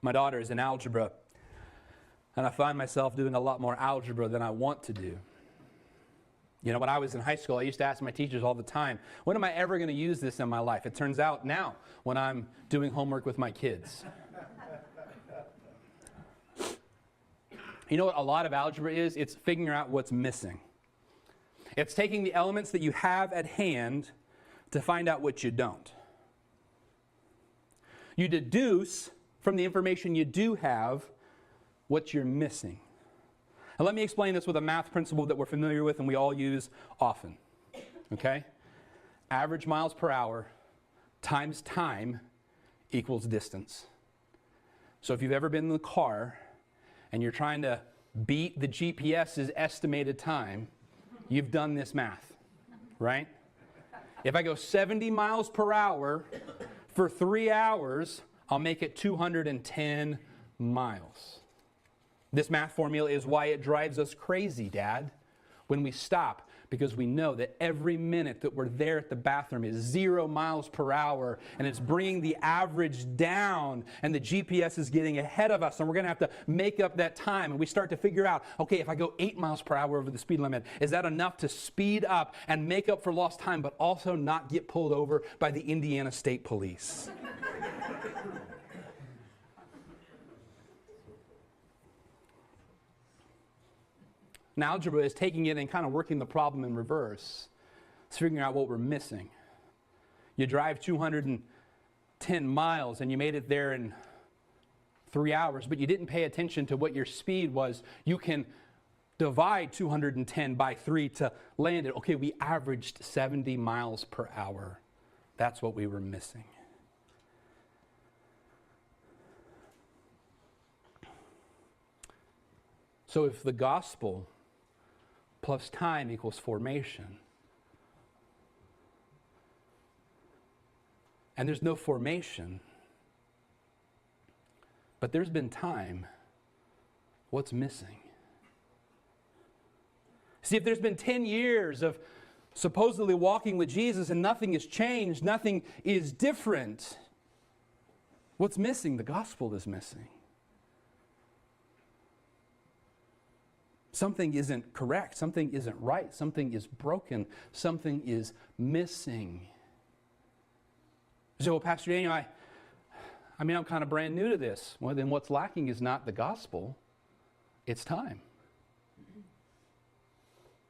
My daughter is in algebra, and I find myself doing a lot more algebra than I want to do. You know, when I was in high school, I used to ask my teachers all the time, when am I ever going to use this in my life? It turns out now, when I'm doing homework with my kids. You know what a lot of algebra is? It's figuring out what's missing. It's taking the elements that you have at hand to find out what you don't. You deduce from the information you do have what you're missing. And let me explain this with a math principle that we're familiar with and we all use often. Okay? Average miles per hour times time equals distance. So if you've ever been in the car and you're trying to beat the GPS's estimated time, you've done this math, right? If I go 70 miles per hour for 3 hours, I'll make it 210 miles. This math formula is why it drives us crazy, Dad, when we stop, because we know that every minute that we're there at the bathroom is 0 miles per hour, and it's bringing the average down, and the GPS is getting ahead of us, and we're going to have to make up that time. And we start to figure out, okay, if I go 8 miles per hour over the speed limit, is that enough to speed up and make up for lost time, but also not get pulled over by the Indiana State Police? And algebra is taking it and kind of working the problem in reverse. It's figuring out what we're missing. You drive 210 miles and you made it there in 3 hours, but you didn't pay attention to what your speed was. You can divide 210 by 3 to land it. Okay, we averaged 70 miles per hour. That's what we were missing. So if the gospel plus time equals formation, and there's no formation, but there's been time, what's missing? See, if there's been 10 years of supposedly walking with Jesus and nothing has changed, nothing is different, what's missing? The gospel is missing. Something isn't correct, something isn't right, something is broken, something is missing. So, well, Pastor Daniel, I'm kind of brand new to this. Well, then what's lacking is not the gospel, it's time.